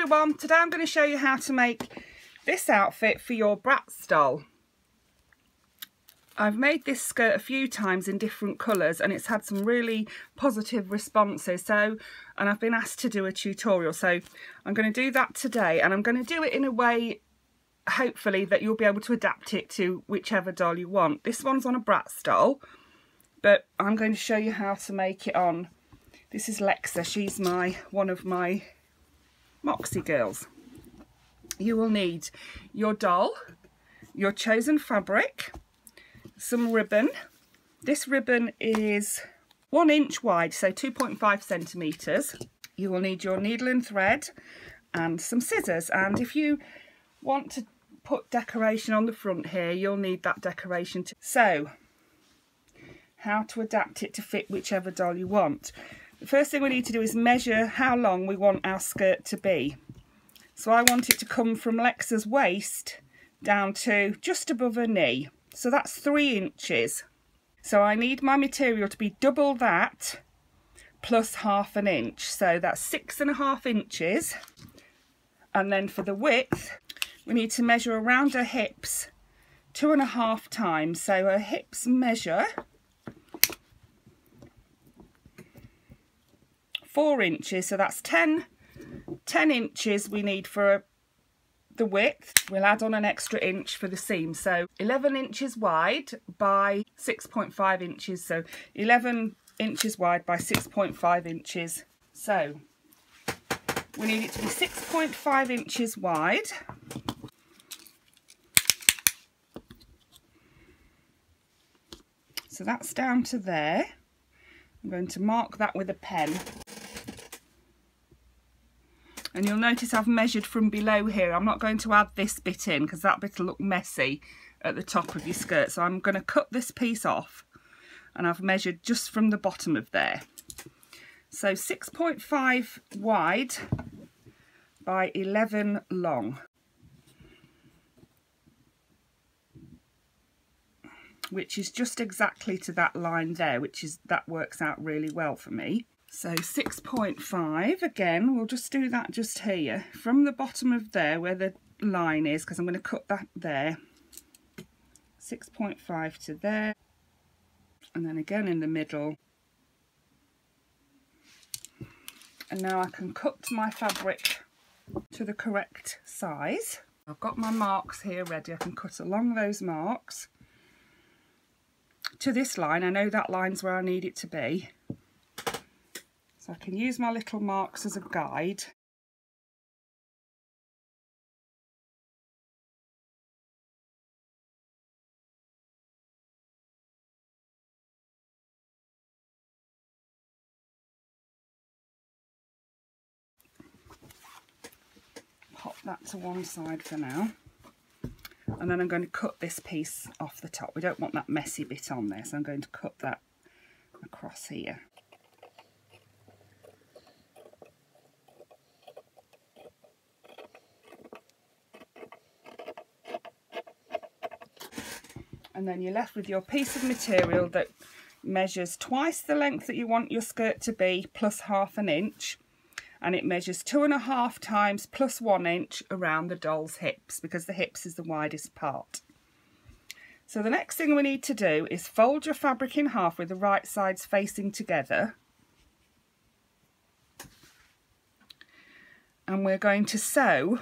everyone, today I'm going to show you how to make this outfit for your Bratz doll. I've made this skirt a few times in different colours and it's had some really positive responses, and I've been asked to do a tutorial, so I'm going to do that today, and I'm going to do it in a way hopefully that you'll be able to adapt it to whichever doll you want. This one's on a Bratz doll, but I'm going to show you how to make it on. This is Lexa, she's one of my Moxie girls. You will need your doll, your chosen fabric, some ribbon. This ribbon is 1 inch wide, so 2.5 centimetres. You will need your needle and thread and some scissors, and if you want to put decoration on the front here, you'll need that decoration too. So, how to adapt it to fit whichever doll you want. The first thing we need to do is measure how long we want our skirt to be. So I want it to come from Lexa's waist down to just above her knee. So that's 3 inches. So I need my material to be double that plus ½ an inch. So that's 6.5 inches. And then for the width, we need to measure around her hips 2.5 times. So her hips measure 4 inches. So that's 10 inches we need for the width. We'll add on an extra inch for the seam, so 11 inches wide by 6.5 inches, so 11 inches wide by 6.5 inches. So we need it to be 6.5 inches wide. So that's down to there. I'm going to mark that with a pen. And you'll notice I've measured from below here. I'm not going to add this bit in because that bit will look messy at the top of your skirt. So I'm going to cut this piece off, and I've measured just from the bottom of there. So 6.5 wide by 11 long. Which is just exactly to that line there, that works out really well for me. So 6.5, again, we'll just do that just here, from the bottom of there where the line is, because I'm going to cut that there. 6.5 to there, and then again in the middle. And now I can cut my fabric to the correct size. I've got my marks here ready. I can cut along those marks to this line. I know that line's where I need it to be. So I can use my little marks as a guide. Pop that to one side for now. And then I'm going to cut this piece off the top. We don't want that messy bit on there, so I'm going to cut that across here. And then you're left with your piece of material that measures twice the length that you want your skirt to be plus ½ an inch, and it measures 2.5 times plus 1 inch around the doll's hips, because the hips is the widest part. So the next thing we need to do is fold your fabric in half with the right sides facing together, and we're going to sew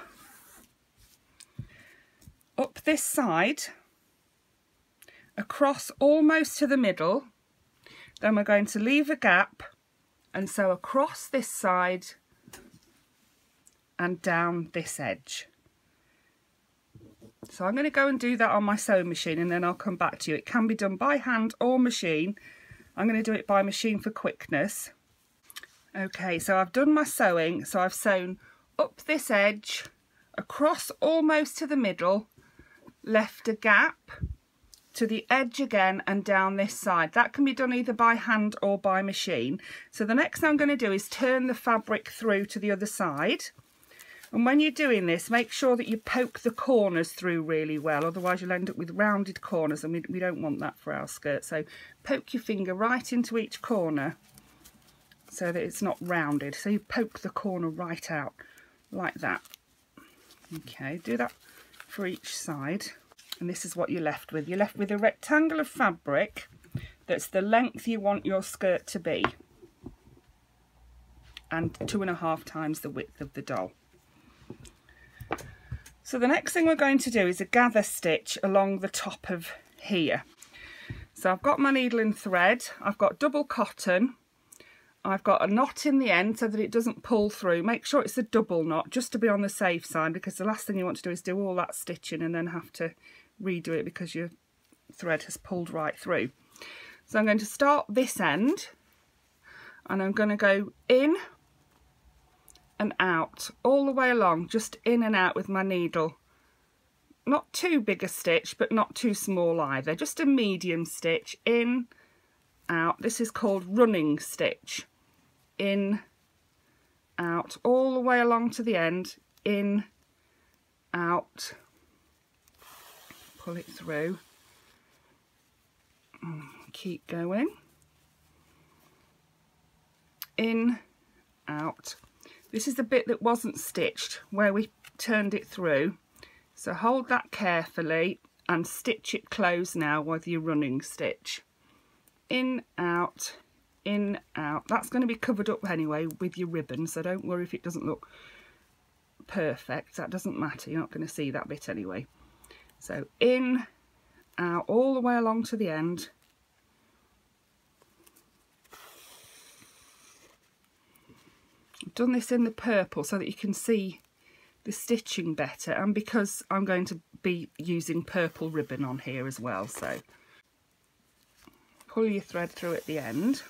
up this side across almost to the middle. Then we're going to leave a gap and sew across this side and down this edge. So I'm going to go and do that on my sewing machine, and then I'll come back to you. It can be done by hand or machine. I'm going to do it by machine for quickness. Okay, so I've done my sewing. So I've sewn up this edge, across almost to the middle, left a gap to the edge again, and down this side. That can be done either by hand or by machine. So the next thing I'm going to do is turn the fabric through to the other side. And when you're doing this, make sure that you poke the corners through really well, otherwise you'll end up with rounded corners, and we don't want that for our skirt. So poke your finger right into each corner so that it's not rounded. So you poke the corner right out like that. Okay, do that for each side, and this is what you're left with. You're left with a rectangle of fabric that's the length you want your skirt to be, and 2.5 times the width of the doll. So the next thing we're going to do is a gather stitch along the top of here. So I've got my needle and thread, I've got double cotton, I've got a knot in the end so that it doesn't pull through. Make sure it's a double knot just to be on the safe side, because the last thing you want to do is do all that stitching and then have to redo it because your thread has pulled right through. So I'm going to start this end and I'm going to go in and out all the way along, just in and out with my needle. Not too big a stitch, but not too small either, just a medium stitch, in, out. This is called running stitch. In, out, all the way along to the end, in, out, pull it through, keep going, in, out. This is the bit that wasn't stitched, where we turned it through, so hold that carefully and stitch it closed now with your running stitch. In, out, in, out. That's going to be covered up anyway with your ribbon, so don't worry if it doesn't look perfect. That doesn't matter, you're not going to see that bit anyway. So in, out, all the way along to the end. I've done this in the purple so that you can see the stitching better, and because I'm going to be using purple ribbon on here as well. So pull your thread through at the end,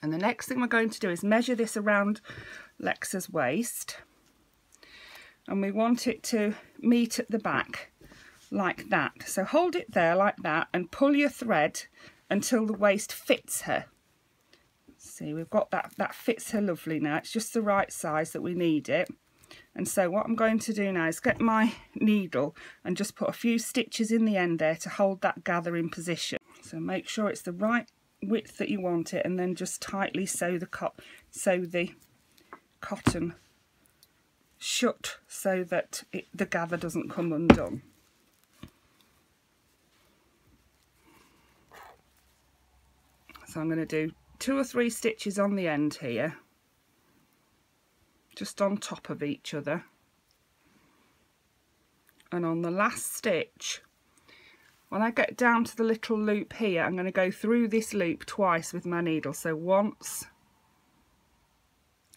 and the next thing we're going to do is measure this around Lexa's waist, and we want it to meet at the back like that. So hold it there like that and pull your thread until the waist fits her. See, we've got that fits her lovely now. It's just the right size that we need it. And so what I'm going to do now is get my needle and just put a few stitches in the end there to hold that gather in position. So make sure it's the right width that you want it, and then just tightly sew the cotton shut so that the gather doesn't come undone. So I'm going to do 2 or 3 stitches on the end here, just on top of each other, and on the last stitch, when I get down to the little loop here, I'm going to go through this loop twice with my needle. So once,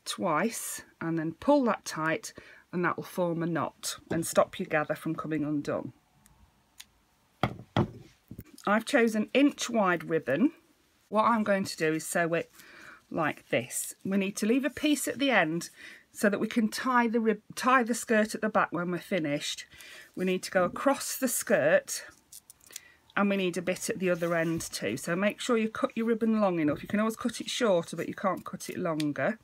twice, and then pull that tight, and that will form a knot and stop your gather from coming undone. I've chosen inch wide ribbon. What I'm going to do is sew it like this. We need to leave a piece at the end so that we can tie the skirt at the back when we're finished. We need to go across the skirt, and we need a bit at the other end too. So make sure you cut your ribbon long enough. You can always cut it shorter, but you can't cut it longer.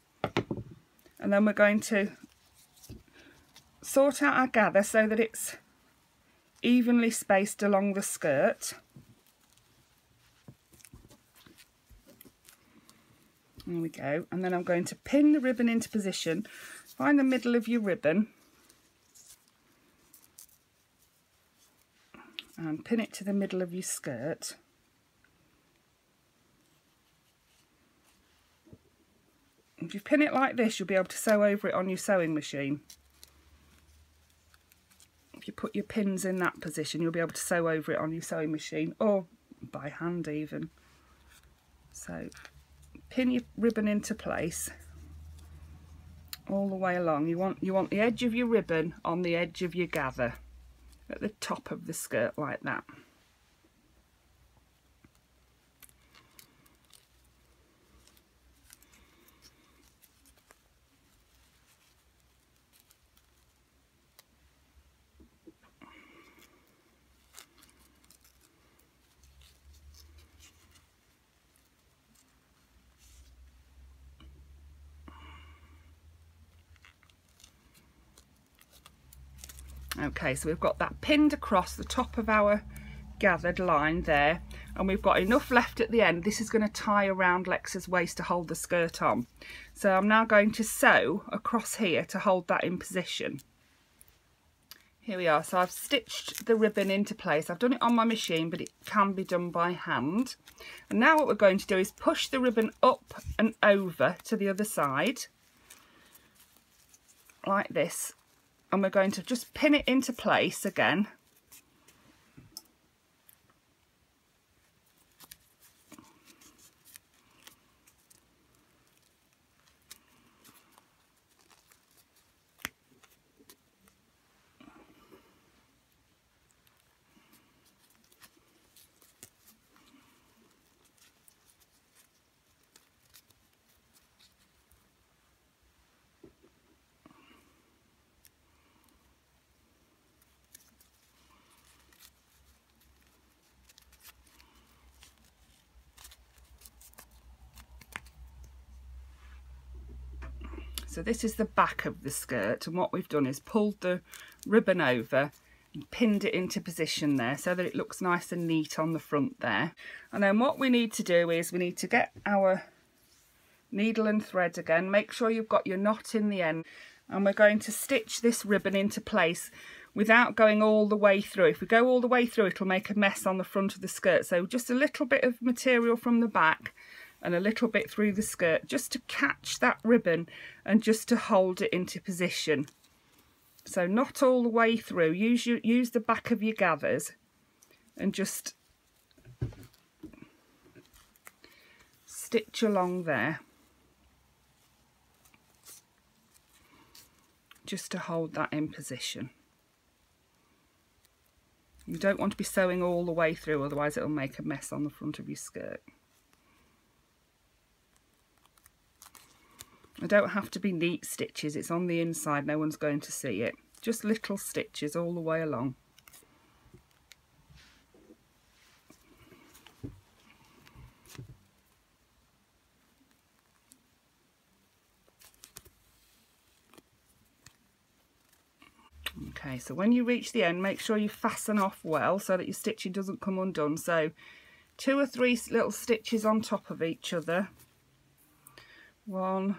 And then we're going to sort out our gather so that it's evenly spaced along the skirt. There we go. And then I'm going to pin the ribbon into position. Find the middle of your ribbon and pin it to the middle of your skirt. If you pin it like this, you'll be able to sew over it on your sewing machine. If you put your pins in that position, you'll be able to sew over it on your sewing machine, or by hand even. So pin your ribbon into place all the way along. You want the edge of your ribbon on the edge of your gather at the top of the skirt like that. Okay, so we've got that pinned across the top of our gathered line there. and we've got enough left at the end. This is going to tie around Lexa's waist to hold the skirt on. So I'm now going to sew across here to hold that in position. Here we are. So I've stitched the ribbon into place. I've done it on my machine, but it can be done by hand. And now what we're going to do is push the ribbon up and over to the other side, like this. And we're going to just pin it into place again. So this is the back of the skirt, and what we've done is pulled the ribbon over and pinned it into position there so that it looks nice and neat on the front there. And then what we need to do is we need to get our needle and thread again. Make sure you've got your knot in the end, and we're going to stitch this ribbon into place without going all the way through. If we go all the way through, it'll make a mess on the front of the skirt. So just a little bit of material from the back and a little bit through the skirt just to catch that ribbon and just to hold it into position. So not all the way through. Use the back of your gathers and just stitch along there just to hold that in position. You don't want to be sewing all the way through, otherwise it'll make a mess on the front of your skirt. They don't have to be neat stitches, it's on the inside, no one's going to see it. Just little stitches all the way along. Okay, so when you reach the end, make sure you fasten off well so that your stitching doesn't come undone. So 2 or 3 little stitches on top of each other. 1,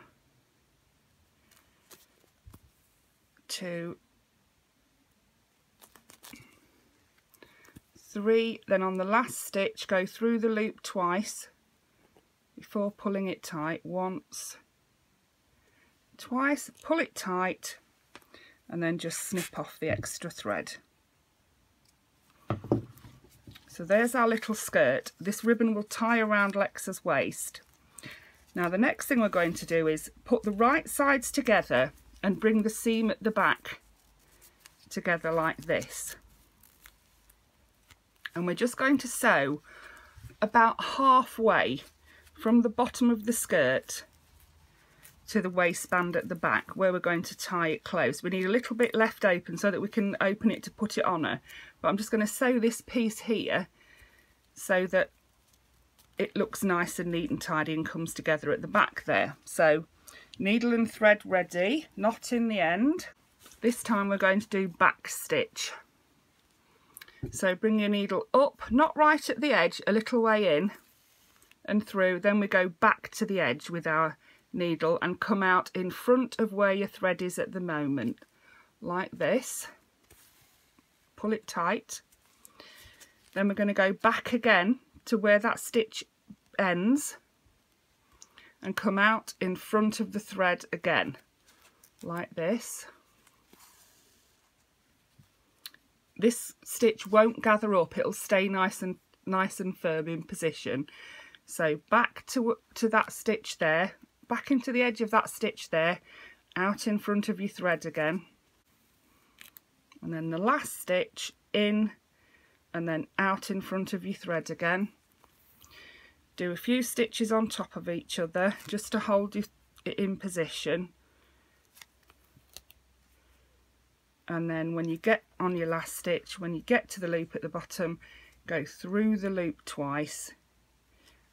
2, 3, then on the last stitch go through the loop twice before pulling it tight. Once, twice, pull it tight, and then just snip off the extra thread. So there's our little skirt. This ribbon will tie around Lexa's waist. Now the next thing we're going to do is put the right sides together and bring the seam at the back together like this. And we're just going to sew about halfway from the bottom of the skirt to the waistband at the back, where we're going to tie it close. We need a little bit left open so that we can open it to put it on her. But I'm just going to sew this piece here so that it looks nice and neat and tidy and comes together at the back there. So needle and thread ready, knot in the end. This time we're going to do back stitch. So bring your needle up, not right at the edge, a little way in and through. Then we go back to the edge with our needle and come out in front of where your thread is at the moment, like this. Pull it tight. Then we're going to go back again to where that stitch ends and come out in front of the thread again, like this. This stitch won't gather up, it'll stay nice and firm in position. So back to that stitch there, back into the edge of that stitch there, out in front of your thread again, and then the last stitch in and then out in front of your thread again. Do a few stitches on top of each other just to hold it in position, and then when you get on your last stitch, when you get to the loop at the bottom, go through the loop twice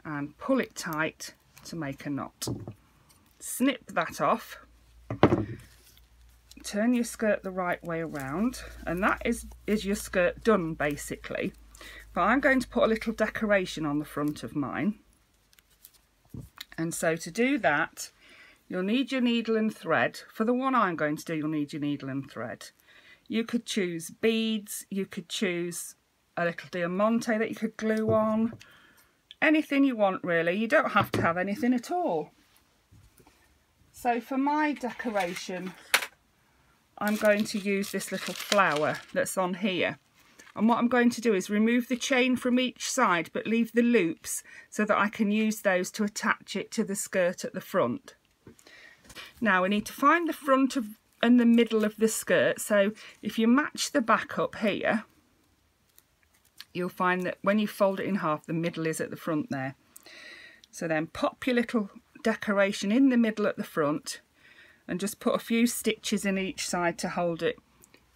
and pull it tight to make a knot. Snip that off, turn your skirt the right way around, and that is your skirt done basically. But I'm going to put a little decoration on the front of mine. And so to do that, you'll need your needle and thread. For the one I'm going to do, you'll need your needle and thread. You could choose beads, you could choose a little diamante that you could glue on. Anything you want really, you don't have to have anything at all. So for my decoration, I'm going to use this little flower that's on here. And what I'm going to do is remove the chain from each side but leave the loops so that I can use those to attach it to the skirt at the front. Now we need to find the front of and the middle of the skirt. So if you match the back up here, you'll find that when you fold it in half, the middle is at the front there. So then pop your little decoration in the middle at the front and just put a few stitches in each side to hold it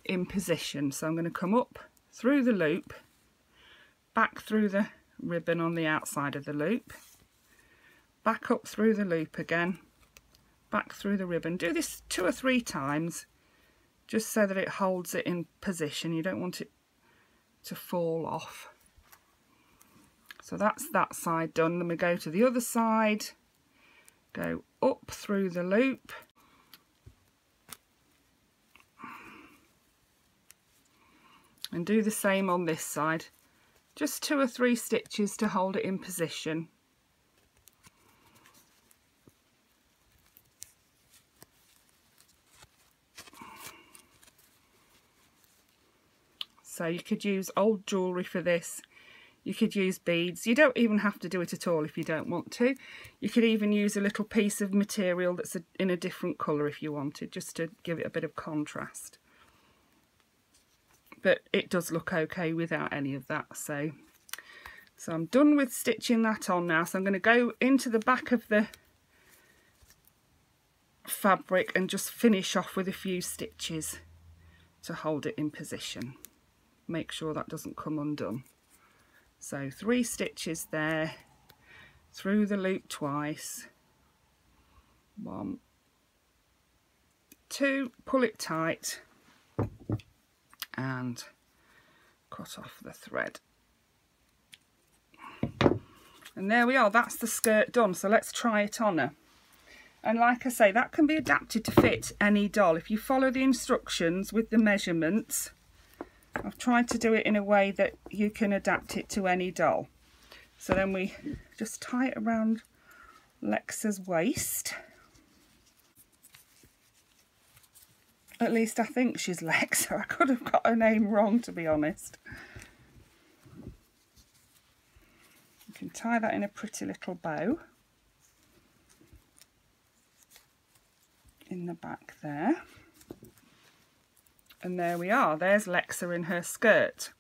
in position. So I'm going to come up through the loop, back through the ribbon on the outside of the loop, back up through the loop again, back through the ribbon. Do this 2 or 3 times just so that it holds it in position. You don't want it to fall off. So that's that side done. Then we go to the other side, go up through the loop, and do the same on this side. Just 2 or 3 stitches to hold it in position. So you could use old jewellery for this. You could use beads. You don't even have to do it at all if you don't want to. You could even use a little piece of material that's in a different colour if you wanted, just to give it a bit of contrast. But it does look okay without any of that. So I'm done with stitching that on now. So I'm going to go into the back of the fabric and just finish off with a few stitches to hold it in position. Make sure that doesn't come undone. So 3 stitches there, through the loop twice, 1, 2, pull it tight and cut off the thread. And there we are, that's the skirt done. So let's try it on her. And like I say, that can be adapted to fit any doll. If you follow the instructions with the measurements, I've tried to do it in a way that you can adapt it to any doll. So then we just tie it around Lexa's waist. At least I think she's Lexa. I could have got her name wrong, to be honest. You can tie that in a pretty little bow in the back there. And there we are, there's Lexa in her skirt.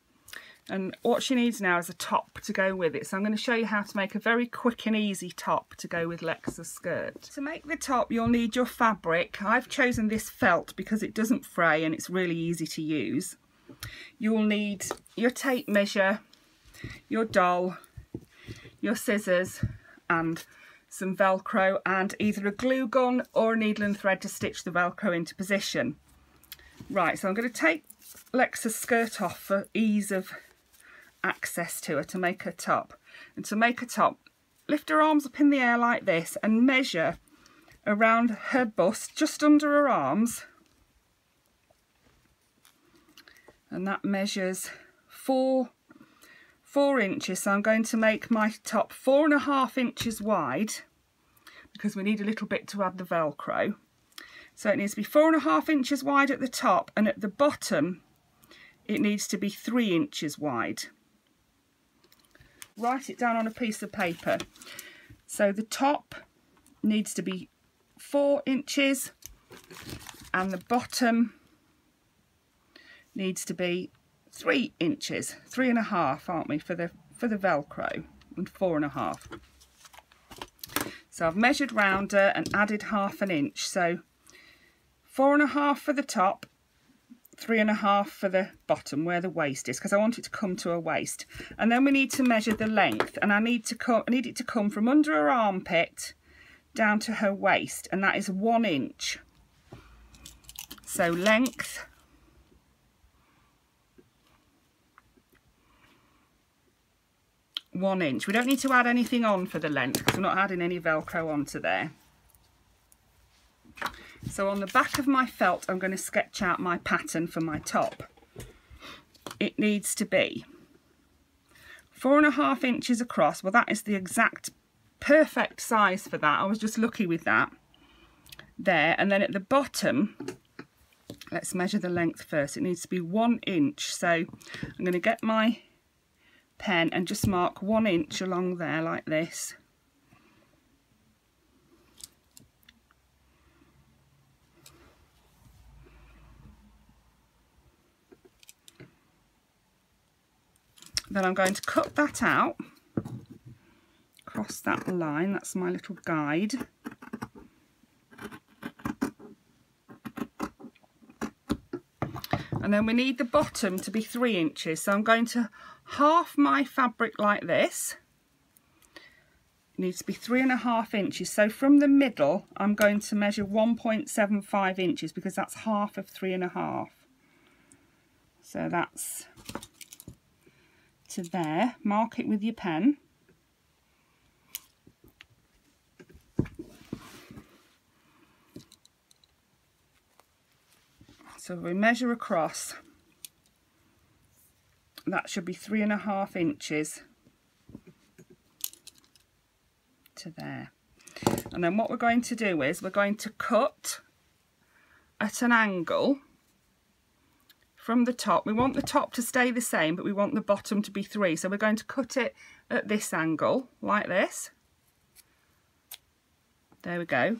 And what she needs now is a top to go with it. So I'm going to show you how to make a very quick and easy top to go with Lexa's skirt. To make the top, you'll need your fabric. I've chosen this felt because it doesn't fray and it's really easy to use. You'll need your tape measure, your doll, your scissors and some Velcro and either a glue gun or a needle and thread to stitch the Velcro into position. Right, so I'm going to take Lexa's skirt off for ease of access to her to make her top. And to make a top, lift her arms up in the air like this and measure around her bust, just under her arms. And that measures 4 inches. So I'm going to make my top 4.5 inches wide because we need a little bit to add the Velcro. So it needs to be 4.5 inches wide at the top, and at the bottom it needs to be 3 inches wide. Write it down on a piece of paper. So the top needs to be 4 inches and the bottom needs to be 3 inches, 3.5, aren't we, for the Velcro, and 4.5. So I've measured round her and added 1/2 inch. So 4.5 for the top, 3.5 for the bottom where the waist is, because I want it to come to her waist. And then we need to measure the length, and I need it to come from under her armpit down to her waist, and that is 1 inch. So length 1 inch. We don't need to add anything on for the length because we're not adding any Velcro onto there. So on the back of my felt, I'm going to sketch out my pattern for my top. It needs to be 4.5 inches across. Well, that is the exact perfect size for that. I was just lucky with that there. And then at the bottom, let's measure the length first. It needs to be 1 inch. So I'm going to get my pen and just mark 1 inch along there like this. Then I'm going to cut that out, across that line. That's my little guide. And then we need the bottom to be 3 inches. So I'm going to half my fabric like this. It needs to be 3.5 inches. So from the middle, I'm going to measure 1.75 inches because that's half of 3.5. So that's to there. Mark it with your pen. So we measure across. That should be 3.5 inches to there. And then what we're going to do is we're going to cut at an angle from the top. We want the top to stay the same, but we want the bottom to be 3. So we're going to cut it at this angle, like this. There we go.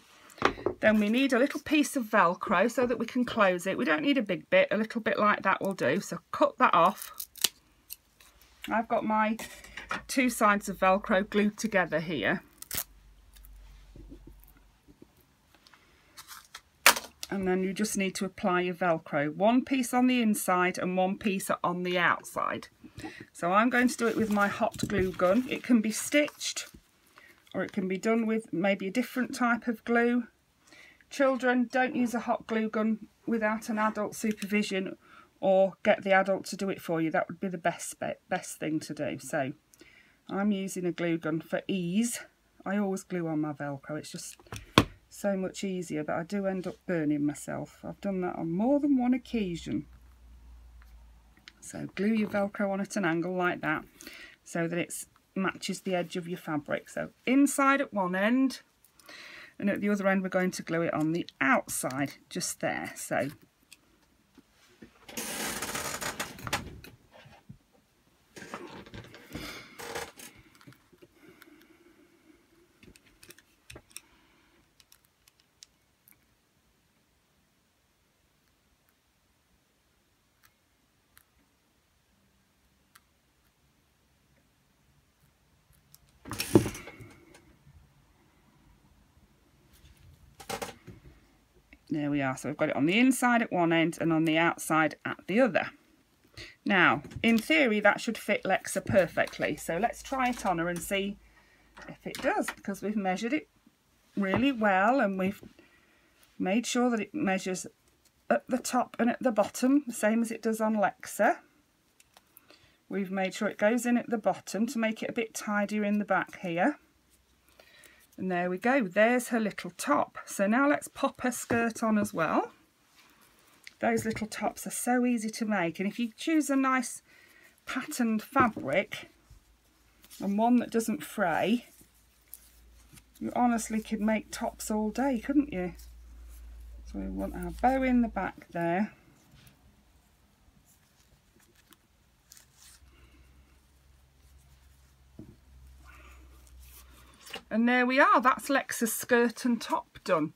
Then we need a little piece of Velcro so that we can close it. We don't need a big bit, a little bit like that will do. So cut that off. I've got my 2 sides of Velcro glued together here. And then you just need to apply your Velcro. 1 piece on the inside and 1 piece on the outside. So I'm going to do it with my hot glue gun. It can be stitched or it can be done with maybe a different type of glue. Children, don't use a hot glue gun without an adult supervision, or get the adult to do it for you. That would be the best thing to do. So I'm using a glue gun for ease. I always glue on my Velcro. It's just so much easier, but I do end up burning myself. I've done that on more than one occasion. So glue your Velcro on at an angle like that so that it matches the edge of your fabric. So inside at one end, and at the other end we're going to glue it on the outside, just there. So there we are. So we've got it on the inside at one end and on the outside at the other. Now, in theory, that should fit Lexa perfectly. So let's try it on her and see if it does, because we've measured it really well and we've made sure that it measures at the top and at the bottom, the same as it does on Lexa. We've made sure it goes in at the bottom to make it a bit tidier in the back here. And there we go, there's her little top. So now let's pop her skirt on as well. Those little tops are so easy to make, and if you choose a nice patterned fabric and one that doesn't fray, you honestly could make tops all day, couldn't you? So we want our bow in the back there. And there we are, that's Lexa's skirt and top done.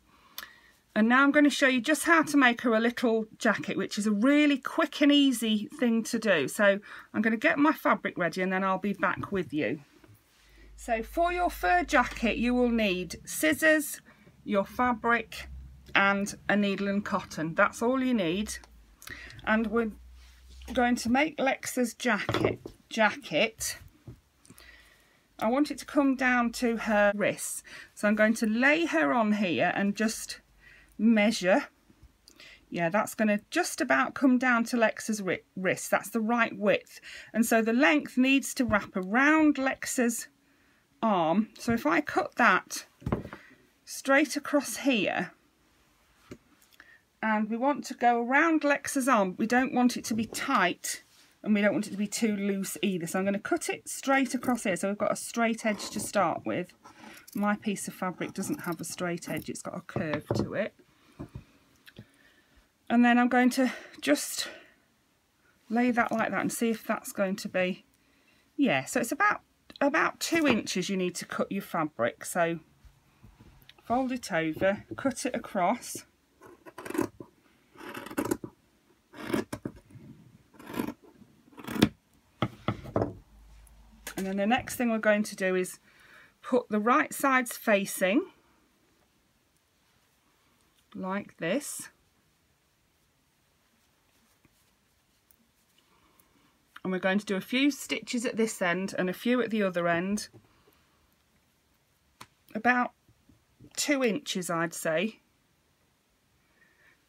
And now I'm going to show you just how to make her a little jacket, which is a really quick and easy thing to do. So I'm going to get my fabric ready and then I'll be back with you. So for your fur jacket, you will need scissors, your fabric and a needle and cotton. That's all you need. And we're going to make Lexa's jacket. I want it to come down to her wrists. So I'm going to lay her on here and just measure. Yeah, that's going to just about come down to Lexa's wrist. That's the right width. And so the length needs to wrap around Lexa's arm. So if I cut that straight across here, and we want to go around Lexa's arm, we don't want it to be tight and we don't want it to be too loose either. So I'm going to cut it straight across here. So we've got a straight edge to start with. My piece of fabric doesn't have a straight edge, it's got a curve to it. And then I'm going to just lay that like that and see if that's going to be, yeah, so it's about 2 inches you need to cut your fabric. So fold it over, cut it across. And then the next thing we're going to do is put the right sides facing like this. And we're going to do a few stitches at this end and a few at the other end. About 2 inches, I'd say.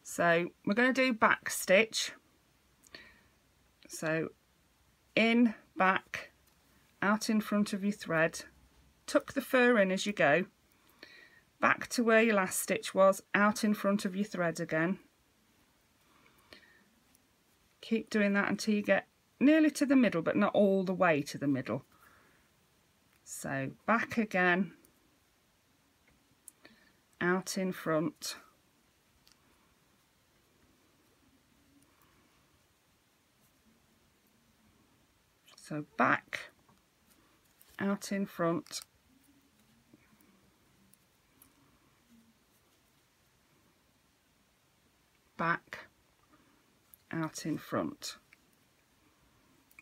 So we're going to do back stitch. So in, back, out in front of your thread. Tuck the fur in as you go. Back to where your last stitch was, out in front of your thread again. Keep doing that until you get nearly to the middle, but not all the way to the middle. So back again, out in front, so back, out in front, back, out in front.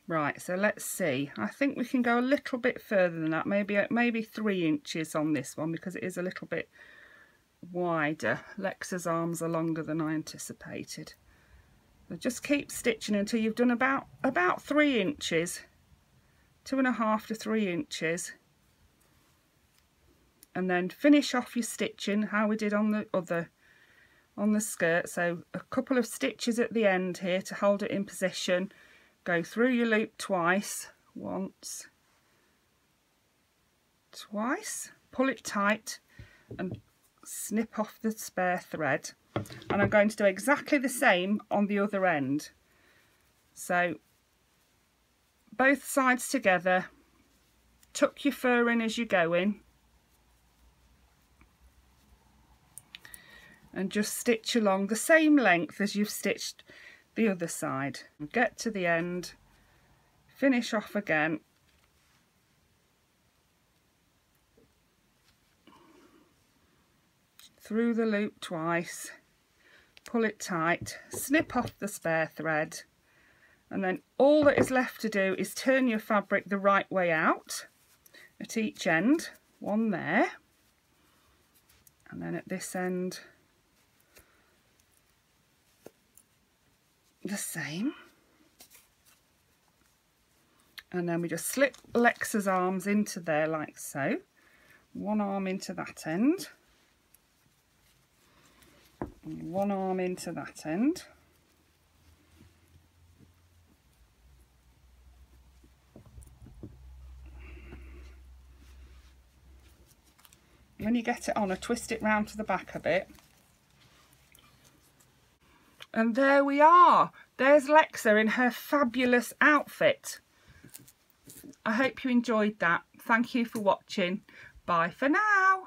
Right, so let's see. I think we can go a little bit further than that, maybe 3 inches on this one, because it is a little bit wider. Lexa's arms are longer than I anticipated. So just keep stitching until you've done about 3 inches, 2.5 to 3 inches, and then finish off your stitching how we did on the skirt. So a couple of stitches at the end here to hold it in position. Go through your loop twice, once, twice, pull it tight and snip off the spare thread. And I'm going to do exactly the same on the other end. So both sides together, tuck your fur in as you go in, and just stitch along the same length as you've stitched the other side. Get to the end, finish off again, through the loop twice, pull it tight, snip off the spare thread, and then all that is left to do is turn your fabric the right way out at each end. One there, and then at this end the same, and then we just slip Lexa's arms into there like so. One arm into that end, one arm into that end, when you get it on, I twist it round to the back a bit. And there we are. There's Lexa in her fabulous outfit. I hope you enjoyed that. Thank you for watching. Bye for now.